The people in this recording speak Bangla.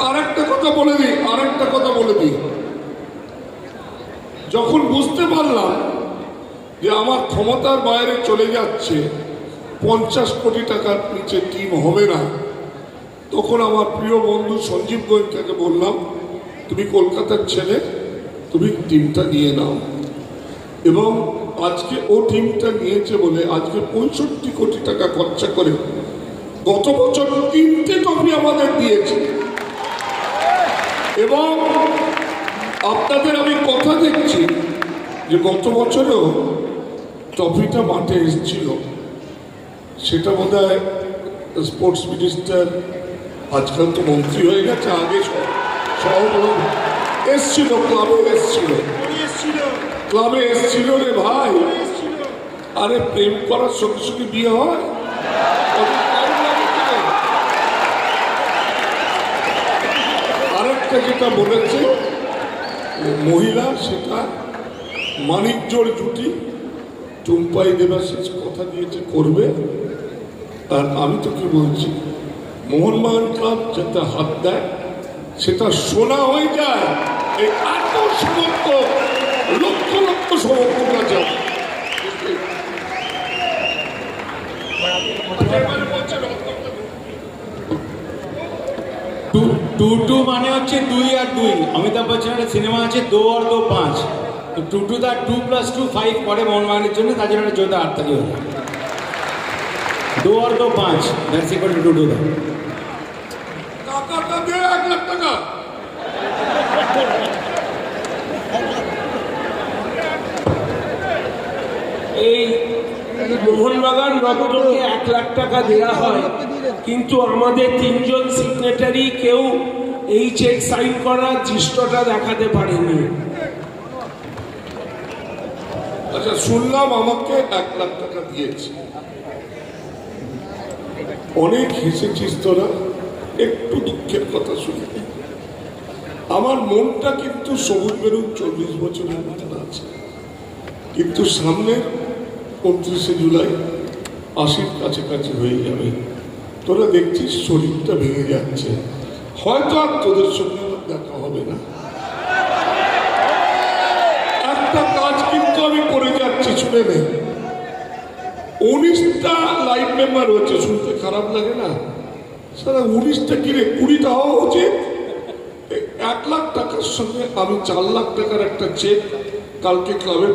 আরেকটা কথা বলে দিই, যখন বুঝতে পারলাম যে আমার ক্ষমতার বাইরে চলে যাচ্ছে, 50 কোটি টাকার নিচে টিম হবে না, তখন আমার প্রিয় বন্ধু সঞ্জীব গোয়েঙ্কাকে বললাম, তুমি কলকাতার ছেলে, তুমি টিমটা নিয়ে নাও। এবং আজকে ও টিমটা নিয়েছে বলে আজকে 65 কোটি টাকা খরচা করে গত বছর 3টে ট্রফি আমাদের দিয়েছে। এবং আপনাদের আমি কথা দিচ্ছি যে গত বছরও ট্রফিটা মাঠে এসেছিল, সেটা বোধহয় স্পোর্টস মিনিস্টার, আজকাল তো মন্ত্রী হয়ে গেছে, আগে এসছিল, ক্লাবে এসছিল রে ভাই। আরে প্রেম করার সঙ্গে সঙ্গে বিয়ে হয়? আরেকটা যেটা বলেছে মহিলা, সেটা মানিকজোড় জুটি টুম্পাই দেবাশিস কথা দিয়েছে করবে। আর আমি তো কি বলছি, মোহনবাগান ক্লাব যাতে হাত দেয় সেটা সোনা হয়ে যায়। এই এত সমর্থক, লক্ষ লক্ষ সমর্থক আছে। টু মানে হচ্ছে 2 আর 2। অমিতাভ বচ্চনের সিনেমা আছে 2 और 2 5। তো 2 দা 2 + 2 5 করে মোহনবাগানের জন্য, তার জন্য জোরদার আত্মালি হল 2 और 2 5। দ্যাটস ইকুয়াল টু 2 দা। টাকাটা দিয়ে 1 লাখ টাকা। এই মোহনবাগান রত্নকে 1 লাখ টাকা দেওয়া হয়, কিন্তু আমাদের 3জন সিগনেটারি কেউ এই চেক সাইন করার দৃশ্যটা দেখাতে পারেনি। আচ্ছা, শুনলাম আমাকে 1 লাখ টাকা দিয়েছে, অনেক হেসেছিস তোরা। একটু দুঃখের কথা শুনি, আমার মনটা কিন্তু সবুজ বেরুন 40 বছরের মতন আছে, কিন্তু সামনের 29শে জুলাই 80-র কাছাকাছি হয়ে যাবে। তোরা দেখছিস শরীরটা ভেঙে যাচ্ছে, হয়তো আর তোদের সঙ্গে আমার দেখা হবে না। একটা কাজ কিন্তু আমি করে যাচ্ছি, শুনে নে। 19টা লাইভ মেম্বার হচ্ছে, শুনতে খারাপ লাগে না? সারা 19টা কিনে 20টা হওয়া উচিত। 1 লাখ টাকার সঙ্গে আমি 4 লাখ টাকার একটা চেক কালকে ক্লাবে